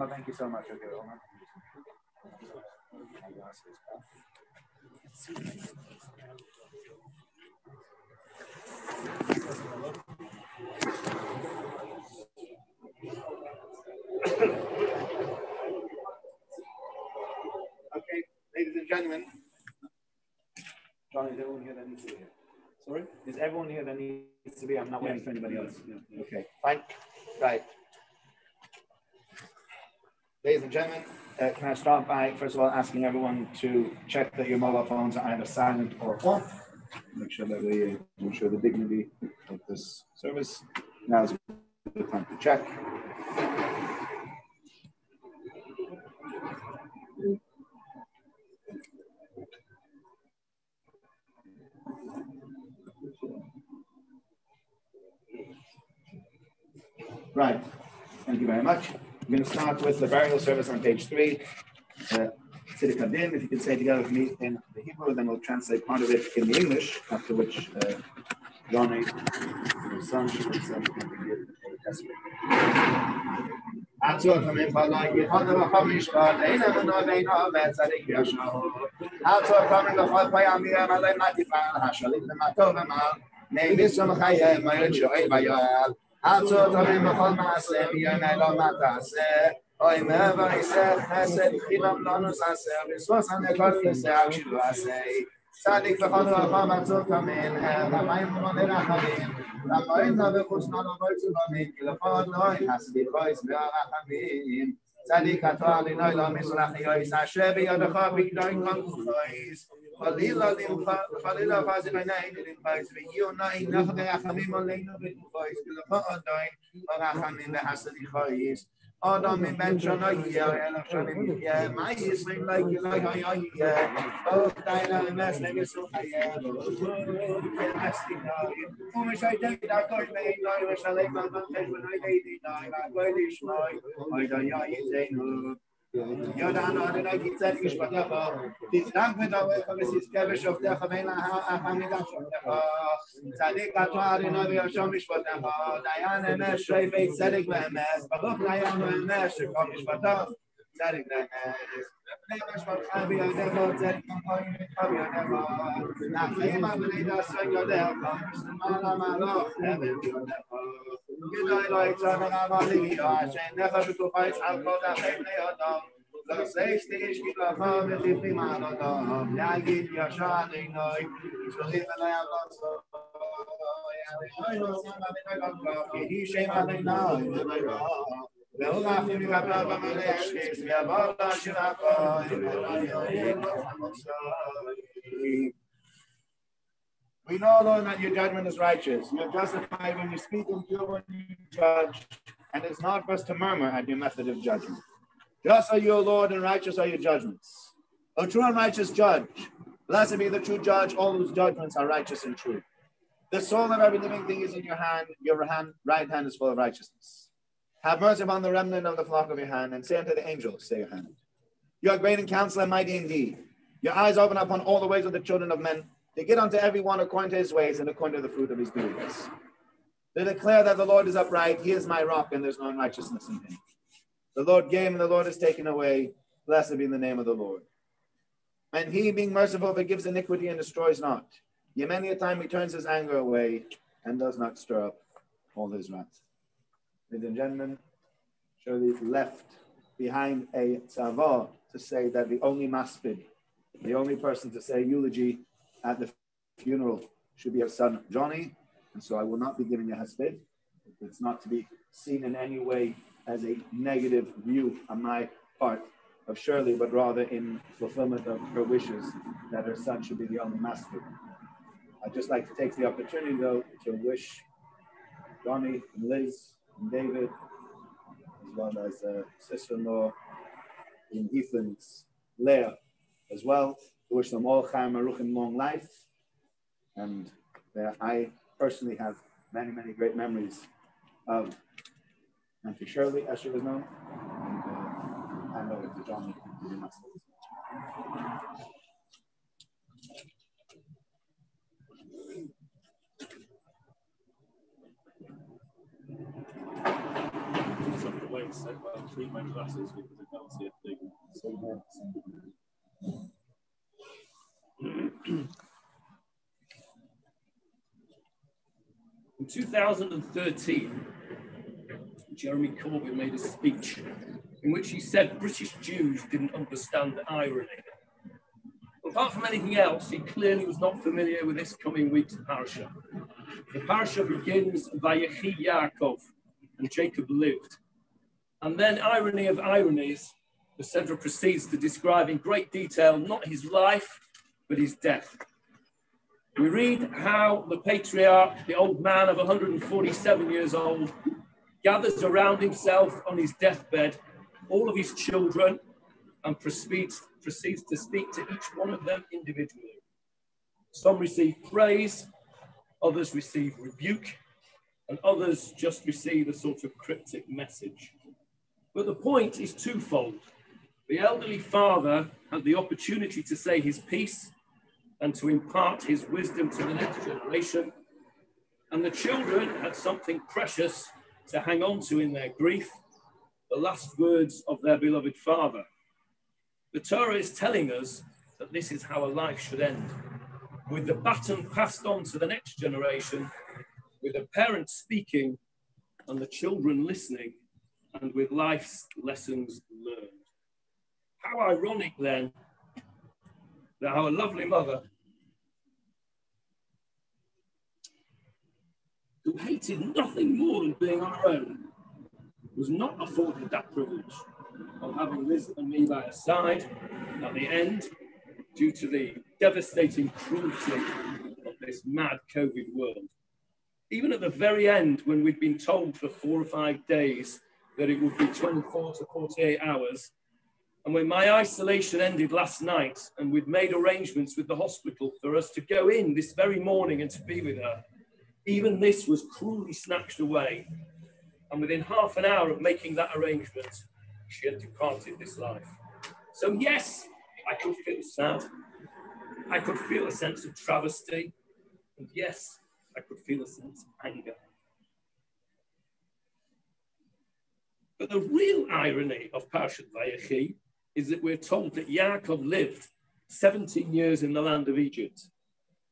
Oh, thank you so much. Okay, hold on. Okay, ladies and gentlemen. John, is everyone here that needs to be here? Sorry? Is everyone here that needs to be? I'm not waiting for anybody else. Yeah. Okay, fine. Right. Ladies and gentlemen, can I start by, first of all, asking everyone to check that your mobile phones are either silent or off. Make sure that we ensure the dignity of this service. Now is the time to check. Right. Thank you very much. I'm going to start with the burial service on page 3. Tzedek Hadin, if you could say together with me in the Hebrew, then we'll translate part of it in the English, after which Johnny, your son, should give a testimony. Atzot Hamim Balai Yechon V'Chamishpat Eina V'Noveina V'Tzadik Yashahu Atzot Hamim L'Chol Payam Yem Alei Matifan Hashalit V'Matov V'Mal Nei Nisram Chayem Mayot Shoei V'Yoel Atzot Hamim L'Chol Maaseh Miyom Elo Mataseh Oy Meva Yisech Chesed Chilam Lanu Saseh V'Svos HaNekot Yiseh Akshilu Aseh Tzadik V'Chol V'Chol Atzot Hamim V'Mayim V'Monei Rachamim V'Moin V'Chutz Nanu V'Chutz V'Min Kilachot Noi Hasidit Voice V'Arachamim Tzadik Ato Alinoi Lo Mislach Yois Asher B'Yodecha B'Gdoin Konkuchois Chalila Chalila Vazi B'Nei Dilimchois V'Yu Noi Nech V'Rachamim Oleinu B'Kuchois Kilachot Noi V'Rachamim V'Hasidichois Adam in Ben Shana Yeh, Shana Yeh, my Yisrael like you like Yeh. Oh, Taina Mes Negesu Yeh. Umish I take that toy made no wish I like my content when I did it. I go this noy. I don't know Yodana and I get that is whatever. This rank with our commission's cabbage of the Havana Hamida. Sadik Atwar in our Shomish whatever. Diana Mesh, Ray Sadik Memes, but look, Diana Mesh, Comish whatever. Sadik Memes. Never shall I be a devil, Sadik Memes. Now, Fema Beneda Saga there comes Malamalo, heaven. You know, like Sana Mali, I shall never to fight alcohol that they are. The sixth is the home of the Pimanodom, Yagin Yashani Noi, to live and I am not so. He shame on the now. We know, Lord, that your judgment is righteous. You're justified when you speak and pure when you judge, and it's not for us to murmur at your method of judgment. Just are you, O Lord, and righteous are your judgments. O true and righteous judge, blessed be the true judge, all whose judgments are righteous and true. The soul of every living thing is in your right hand is full of righteousness. Have mercy upon the remnant of the flock of your hand, and say unto the angels, stay your hand. You are great in counsel and mighty indeed. Your eyes open upon all the ways of the children of men, to get unto every one according to his ways and according to the fruit of his doings. To declare that the Lord is upright, he is my rock, and there's no unrighteousness in him. The Lord gave, and the Lord is taken away. Blessed be the name of the Lord. And he, being merciful, forgives iniquity and destroys not. Yet many a time he turns his anger away and does not stir up all his wrath. Ladies and gentlemen, Shirley left behind a tzavah to say that the only maspid, the only person to say eulogy at the funeral should be her son, Johnny. And so I will not be giving a haspid. It's not to be seen in any way as a negative view on my part of Shirley, but rather in fulfillment of her wishes that her son should be the only maspid. I'd just like to take the opportunity, though, to wish Johnny and Liz and David, as well as sister-in-law in Ethan's Leah as well, to wish them all Chaim Aruchim long life. And I personally have many, many great memories of Auntie Shirley, as she was known, and hand over to Johnny to do my studies. need my glasses because I can't see a thing. In 2013, Jeremy Corbyn made a speech in which he said British Jews didn't understand irony. Apart from anything else, he clearly was not familiar with this coming week's parasha. The parasha begins, Vayechi Yaakov, and Jacob lived. And then, irony of ironies, the Sedra proceeds to describe in great detail not his life, but his death. We read how the patriarch, the old man of 147 years old, gathers around himself on his deathbed all of his children and proceeds to speak to each one of them individually. Some receive praise, others receive rebuke, and others just receive a sort of cryptic message. But the point is twofold. The elderly father had the opportunity to say his piece and to impart his wisdom to the next generation, and the children had something precious to hang on to in their grief, the last words of their beloved father. The Torah is telling us that this is how a life should end, with the baton passed on to the next generation, with the parents speaking and the children listening, and with life's lessons learned. How ironic then that our lovely mother, who hated nothing more than being on her own, was not afforded that privilege of having Liz and me by her side at the end due to the devastating cruelty of this mad COVID world. Even at the very end, when we'd been told for 4 or 5 days that it would be 24 to 48 hours, and when my isolation ended last night and we'd made arrangements with the hospital for us to go in this very morning and to be with her, even this was cruelly snatched away. And within half an hour of making that arrangement, she had departed this life. So yes, I could feel sad. I could feel a sense of travesty. And yes, I could feel a sense of anger. But the real irony of Parashat Vayechi is that we're told that Yaakov lived 17 years in the land of Egypt.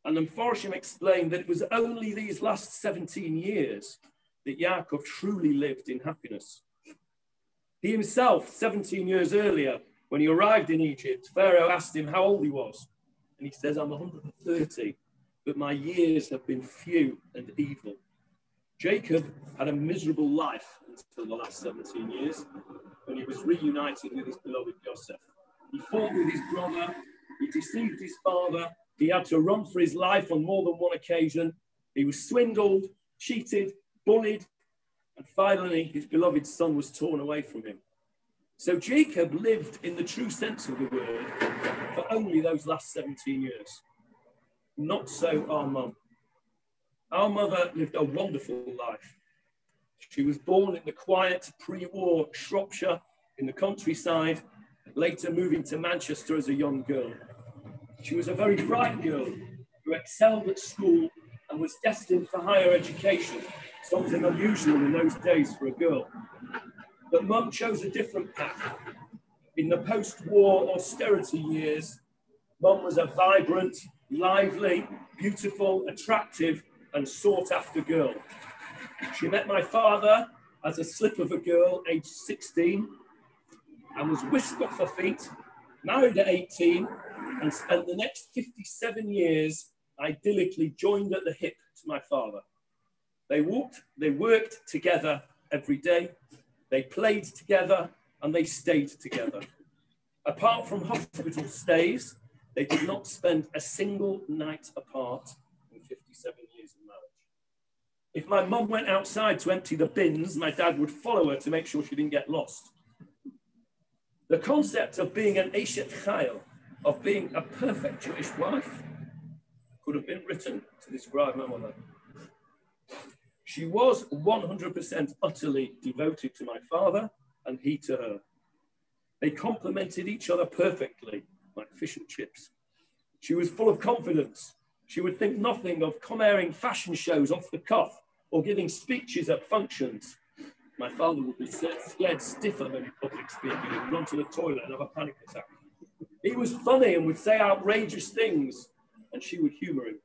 And then Forsham explained that it was only these last 17 years that Yaakov truly lived in happiness. He himself, 17 years earlier, when he arrived in Egypt, Pharaoh asked him how old he was. And he says, I'm 130, but my years have been few and evil. Jacob had a miserable life until the last 17 years, when he was reunited with his beloved Joseph. He fought with his brother, he deceived his father, he had to run for his life on more than one occasion. He was swindled, cheated, bullied, and finally his beloved son was torn away from him. So Jacob lived in the true sense of the word for only those last 17 years. Not so our mum. Our mother lived a wonderful life. She was born in the quiet pre-war Shropshire in the countryside, later moving to Manchester as a young girl. She was a very bright girl who excelled at school and was destined for higher education, something unusual in those days for a girl. But Mum chose a different path. In the post-war austerity years, Mum was a vibrant, lively, beautiful, attractive, and sought-after girl. She met my father as a slip of a girl, aged 16, and was whisked off her feet, married at 18, and spent the next 57 years idyllically joined at the hip to my father. They worked together every day, they played together, and they stayed together. Apart from hospital stays, they did not spend a single night apart in 57 years of marriage. If my mum went outside to empty the bins, my dad would follow her to make sure she didn't get lost. The concept of being an Eshet Chayil, of being a perfect Jewish wife, could have been written to describe my mother. She was 100% utterly devoted to my father and he to her. They complemented each other perfectly, like fish and chips. She was full of confidence. She would think nothing of commissarying fashion shows off the cuff or giving speeches at functions. my father would be scared stiff of any public speaking and run to the toilet and have a panic attack. He was funny and would say outrageous things, and she would humour him.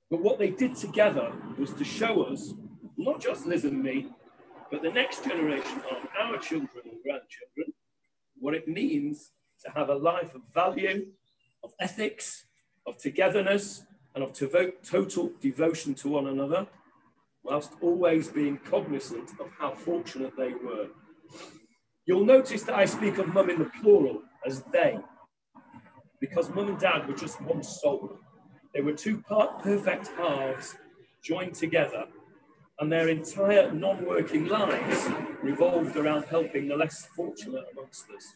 But what they did together was to show us, not just Liz and me, but the next generation of our children and grandchildren, what it means to have a life of value, of ethics, of togetherness, and of total devotion to one another, whilst always being cognizant of how fortunate they were. You'll notice that I speak of mum in the plural as they, because mum and dad were just one soul. They were two perfect halves joined together, and their entire non-working lives revolved around helping the less fortunate amongst us.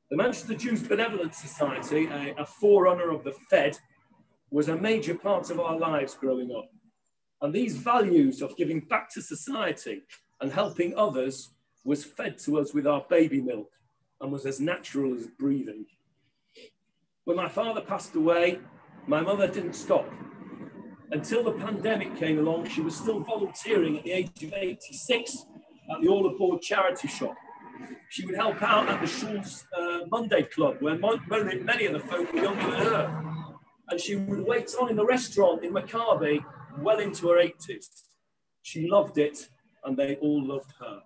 The Manchester Jews Benevolent Society, a forerunner of the Fed, was a major part of our lives growing up. And these values of giving back to society and helping others was fed to us with our baby milk and was as natural as breathing. When my father passed away, my mother didn't stop. Until the pandemic came along, she was still volunteering at the age of 86 at the All Aboard charity shop. She would help out at the Schul's Monday Club, where many of the folk were younger than her. And she would wait on in the restaurant in Maccabi well into her 80s. She loved it, and they all loved her.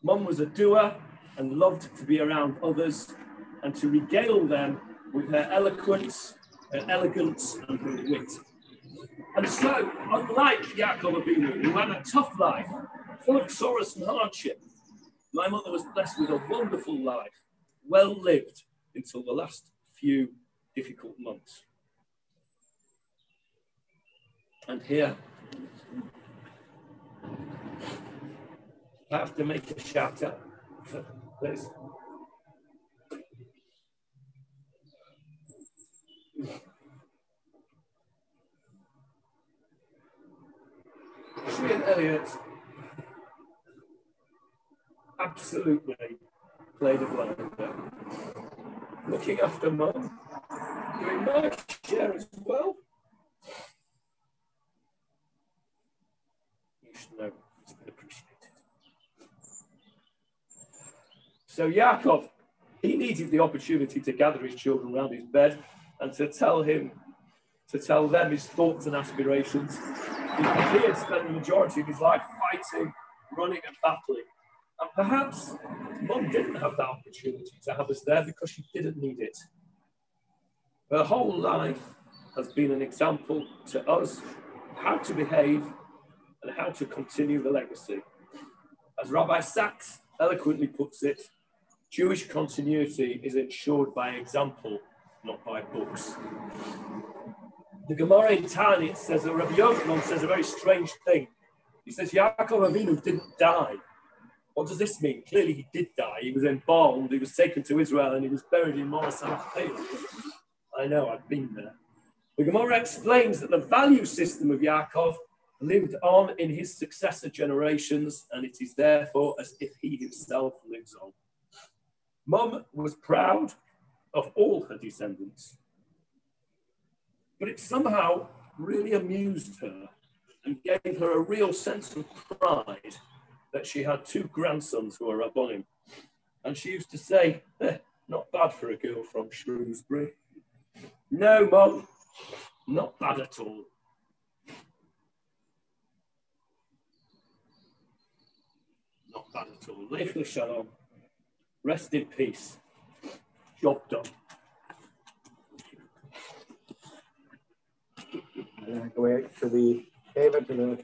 Mum was a doer and loved to be around others and to regale them with her eloquence, her elegance, and her wit. And so, unlike Yaakov Avinu, who had a tough life, full of sorrows and hardship, my mother was blessed with a wonderful life, well lived until the last few difficult months. And here, I have to make a shout out for Liz. She and Elliot absolutely played a blunder. Looking after mum, doing my share as well. You should know it's been appreciated. So Yaakov, he needed the opportunity to gather his children around his bed and to tell them his thoughts and aspirations, because he had spent the majority of his life fighting, running and battling. And perhaps Mum didn't have that opportunity to have us there because she didn't need it. Her whole life has been an example to us how to behave and how to continue the legacy. As Rabbi Sachs eloquently puts it, Jewish continuity is ensured by example, not by books. The Gemara in Tanya says that Rabbi Yochanan says a very strange thing. He says Yaakov Avinu didn't die. What does this mean? Clearly he did die. He was embalmed, he was taken to Israel, and he was buried in Moras HaMachpelah. I know, I've been there. The Gemara explains that the value system of Yaakov lived on in his successor generations, and it is therefore as if he himself lives on. Mum was proud of all her descendants, but it somehow really amused her and gave her a real sense of pride that she had two grandsons who were Rabbonim. And she used to say, not bad for a girl from Shrewsbury. No, Mum, not bad at all. Not bad at all. Lech Shalom. Rest in peace. Job done. I'm going to go away to the David, to the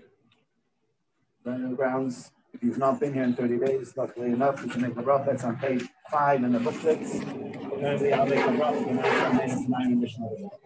burial grounds. If you've not been here in 30 days, luckily enough, you can make a rough. That's on page 5 in the booklets. Currently, I'll make a rough in our 9 edition of it.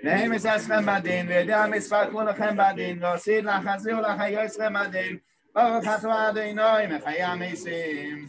נעים אסכם בדין, וידע מספר כולכם בדין, ועושית לחזיר ולחיי אסכם בדין, ברוך אתה אדוני מחיי המתים.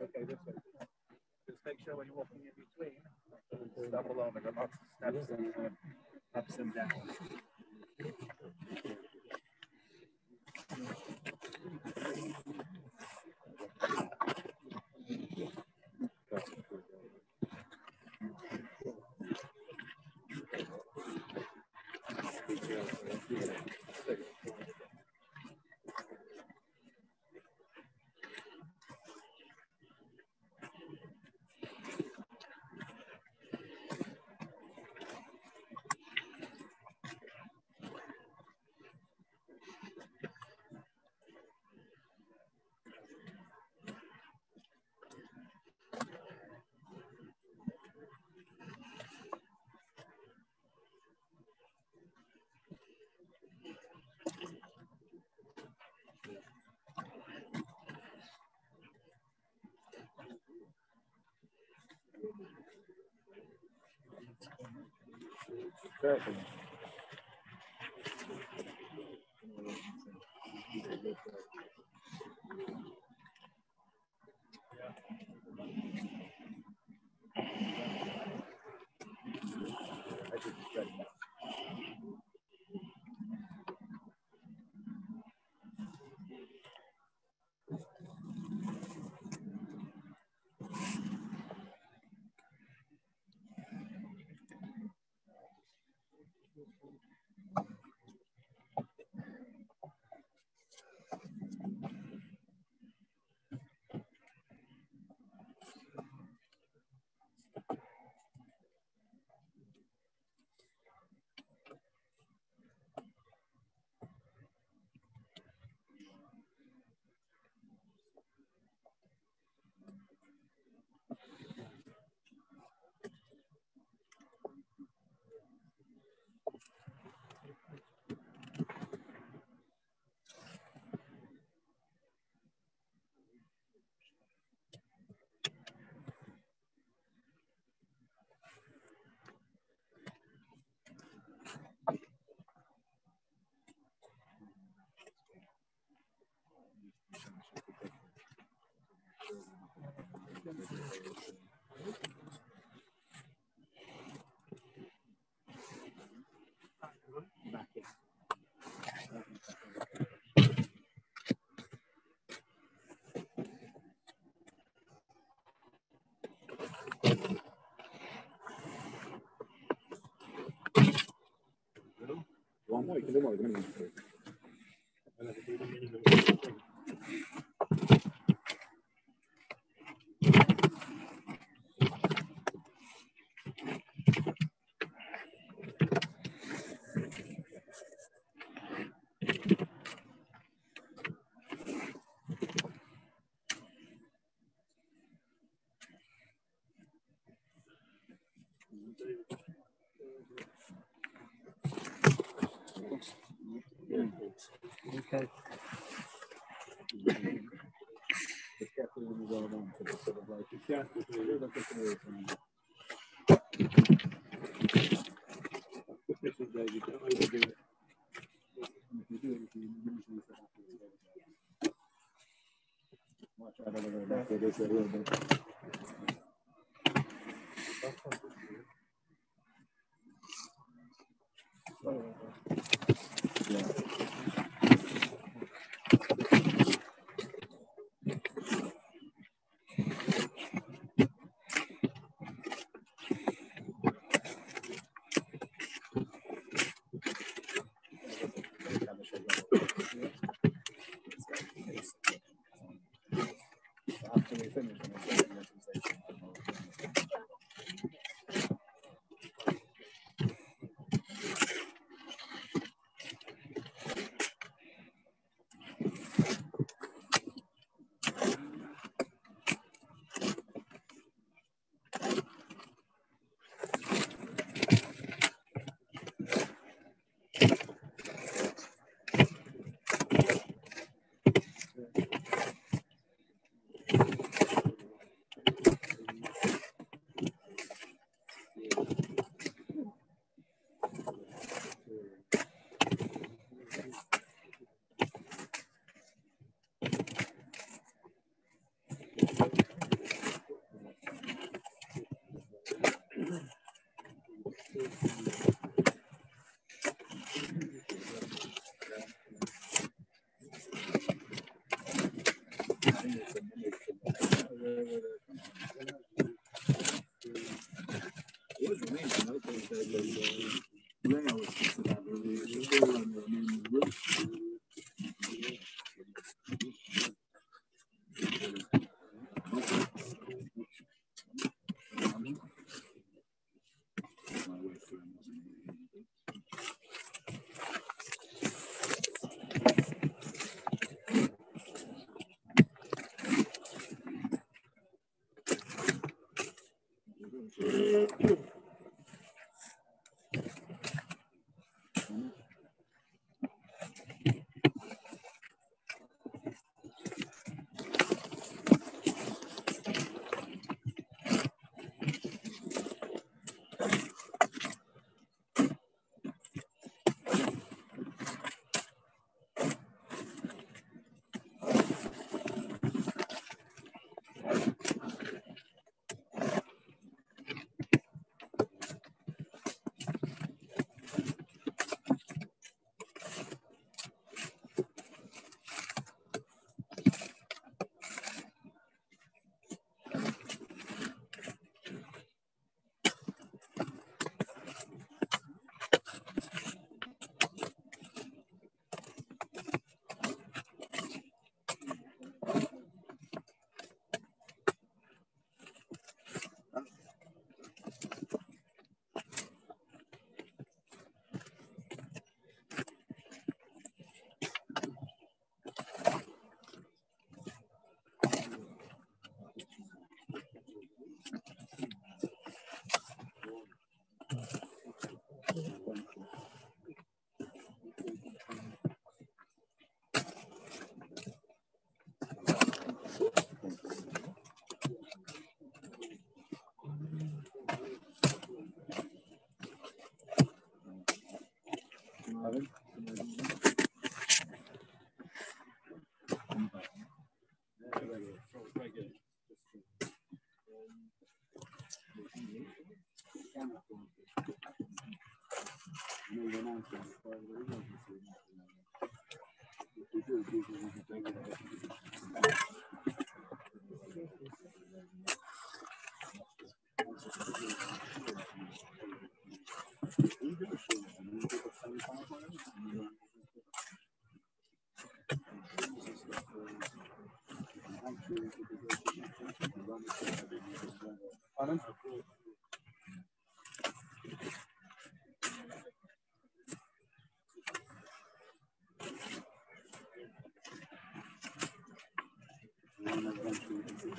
Okay, this way. Just make sure when you're walking in between, stumble over the lots of steps and ups and downs. Perfect. Okay.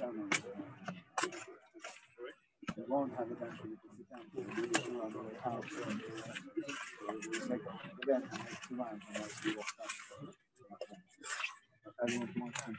It won't have eventually because you can't put it in around the house. Make again, make 2 lines and let's see what's done. Everyone's more time.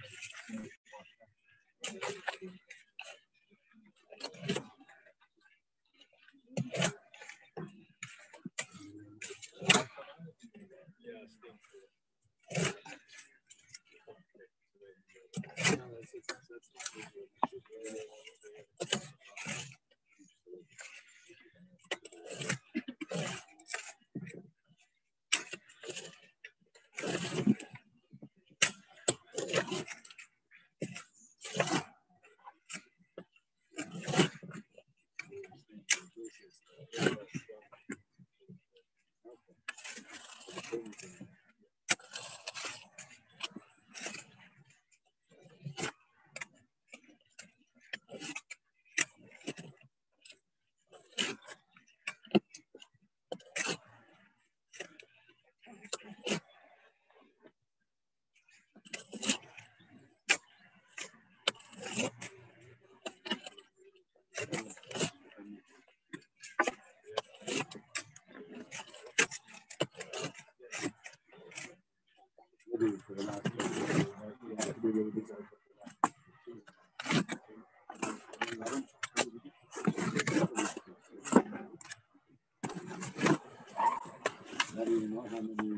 For the last you have to be really good. I don't even know how many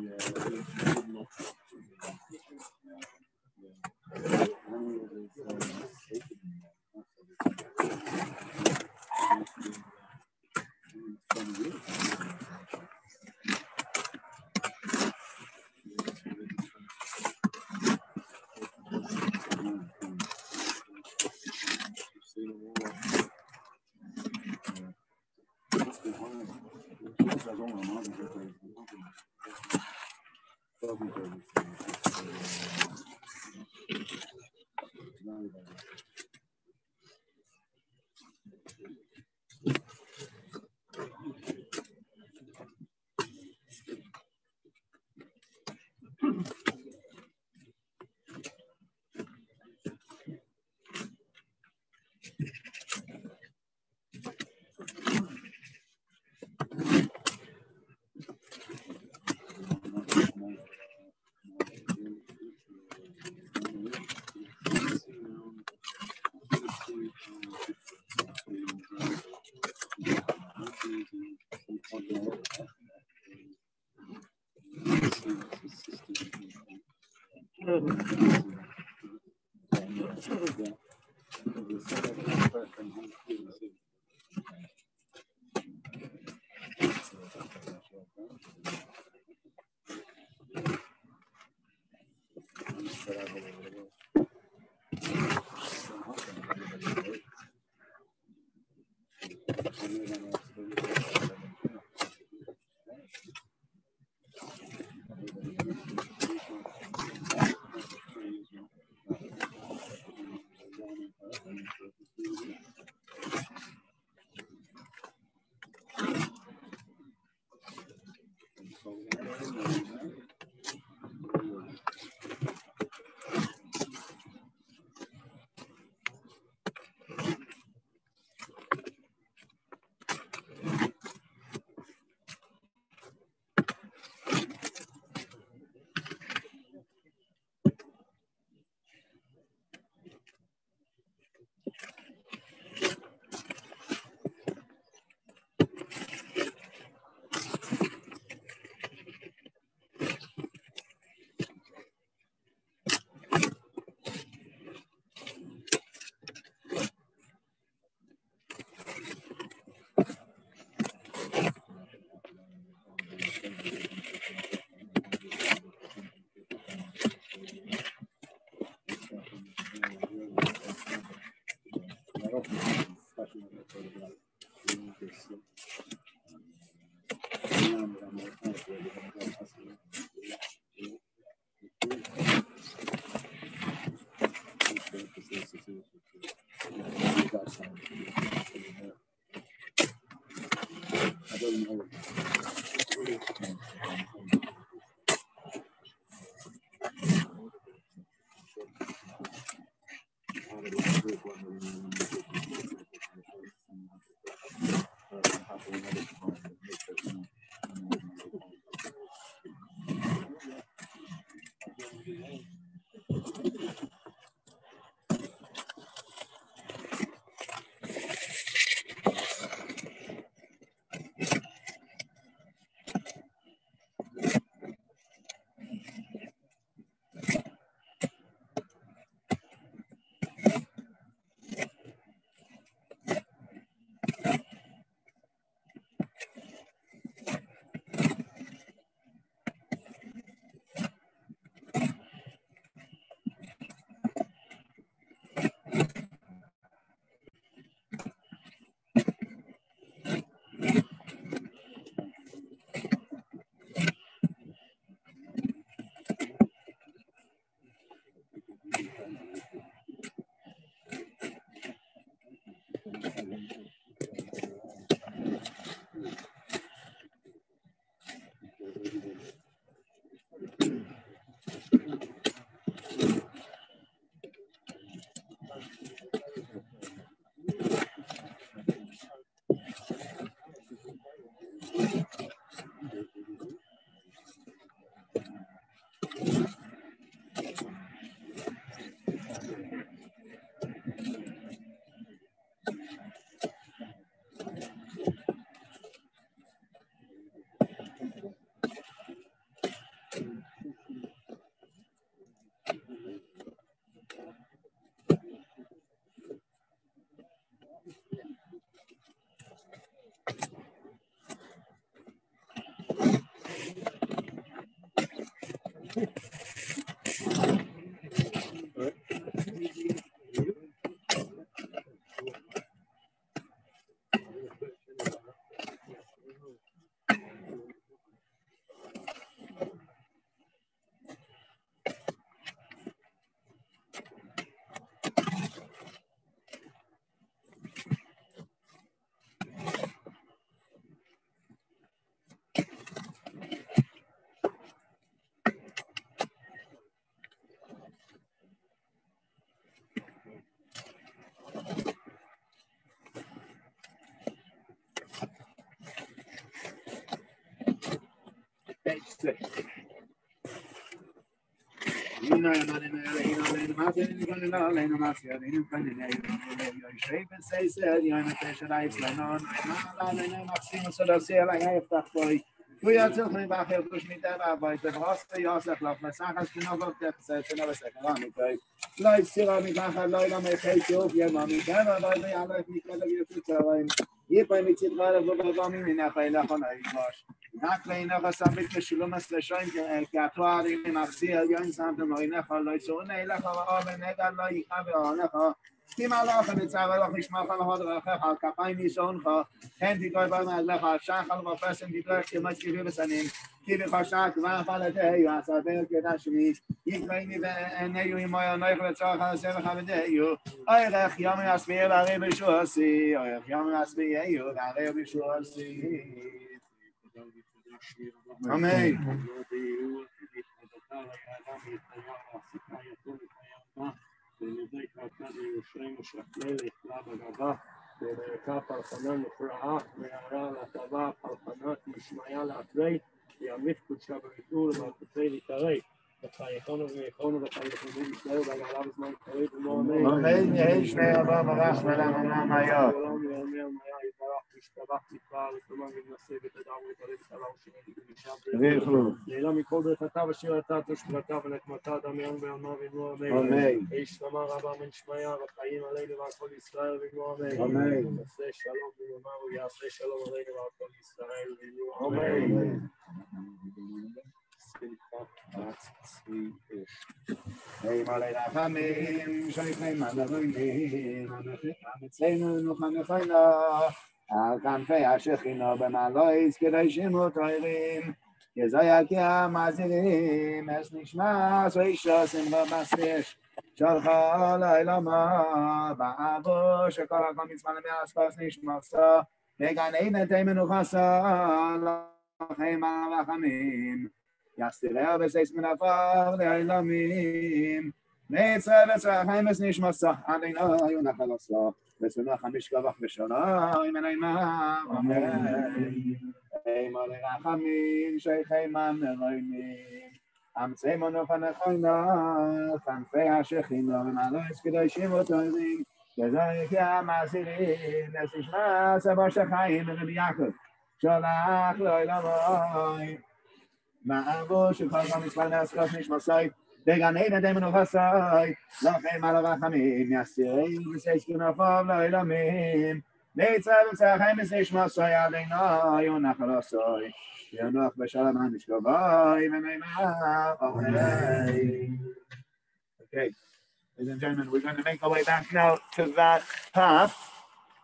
רק לעינך סמית משולם הסלשיים כאתוארים מחסיר יוין סמתם לא עינך לא יצורנה אליך ואור ונגע לא ייכה ועונך כי מלאך וצער לך נשמע לך להוד רחך על כפיים נישאונך כן תגוי בר מעגלך שחל ופסם תדרך כמות כבי בסנים כי בחשק ואפלתהו עשתהו כדשמי יקראיני ועיניו עמו ינויך לצורך הסבך עבדיהו אורך יומי אסביר והרי בשועסי אורך יומי אסביהו והרי בשועסי Amen. וחייכונו ויכונו וחייכונו ישראל והגעלה בזמן קריב ומאמן. אמן יהי שני אבא מרח ולעמם היה. שלום יאמר מיה יתברך וישתבח תקרא ותאמר וננסה ותדע ותראה ותדע ושנית ונשאר נעלה מכל ברכתה ושירתה תושבתה ונקמתה דמיון ועלמה ונוע אמן. איש שלמה רבה מן שמיה וחיים עלינו ועל כל ישראל ונוע אמן. יעשה שלום ויאמר ויעשה שלום עלינו ועל כל ישראל ונוע אמן. Hey, Malay Rachamim, Shaychem Malavuim, Ametzenu Nuchanefayna, Al Kanfei Ashechino B'Malois Kedashim Utoirim, Yezayakia Mazirim, Es Nishmas Veishosim B'Masrish, Shalcha Lailama, Ba'avo, Shekol HaKol Mitzvah L'Miaskos Nishmasa, Vegan Einetei Menuchasa, Lachem Al Rachamim, יסתירהו בסיס מן עפר לעילמים, Neitza v'tzachim es nishmasa Adonai u'nachaloso v'sunach hamishkavach v'shalom Enaimah Amen Eimah lerachamim sheichei man neroinim Amtzei monof hanechoino Chanfei hashechino V'malois kedoshim u'toivim Gezoik yamasirim Nesishma sabo shechayim Rabbi Yaakov Sholach lo'olamoi Ma'avu shekol ha'mitzvah ne'askos nishmasoi Began Eden Demon of Hasai, Lachem Alavachamim, Yasirei, Viseskunafov, Loilamim, Neitzav, Zachem, Nishmasoi, Adonai, Unachalosoi, Yonoch, Beshalom, Mishkovoi, Veneimah, Amen. Okay, ladies and gentlemen, we're going to make our way back now to that path.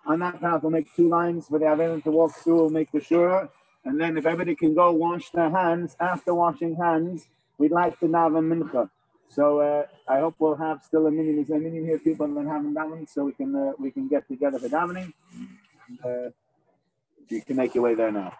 On that path, we'll make 2 lines for the Avelim to walk through, we'll make the Shura, and then if everybody can go wash their hands, after washing hands, we'd like to daven mincha. So I hope we'll have still a minimum here, people that haven't davened, so we can get together for davening. You can make your way there now.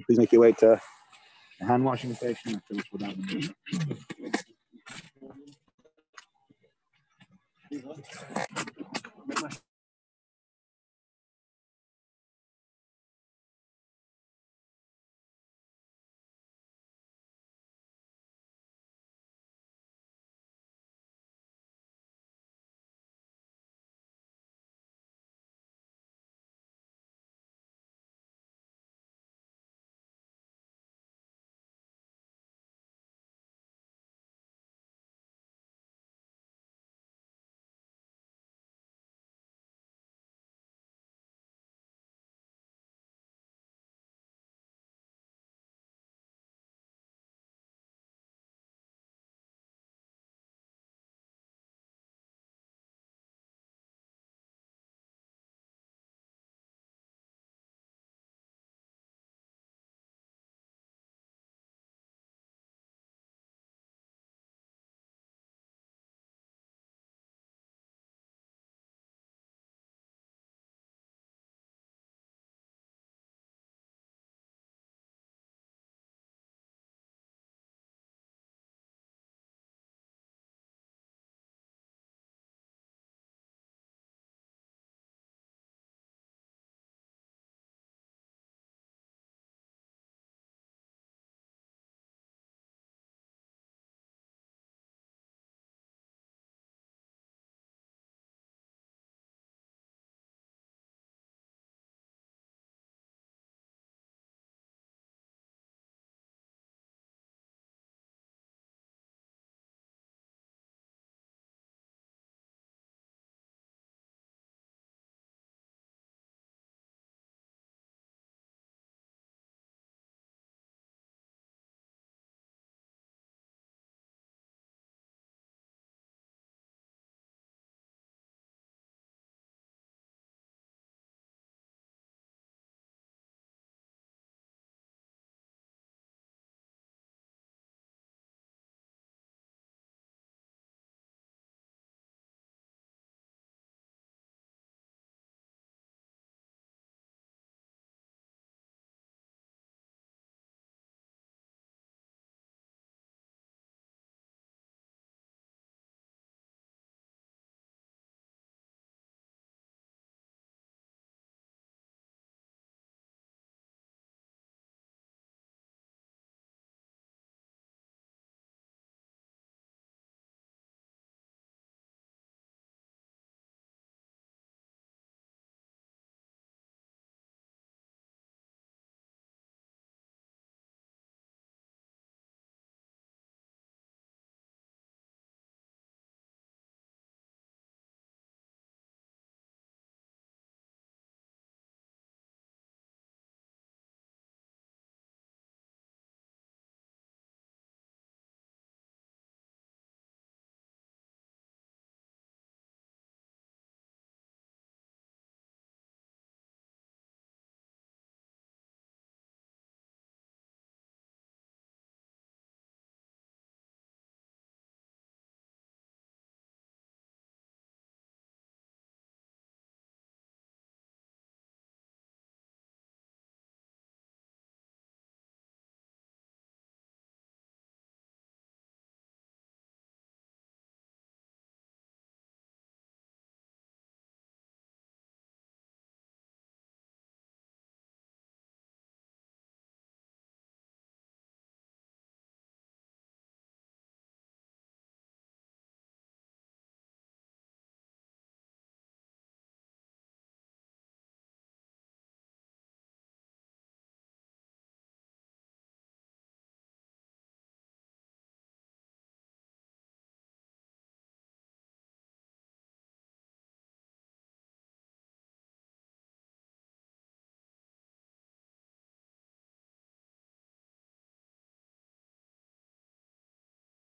Please make your way to the hand washing station.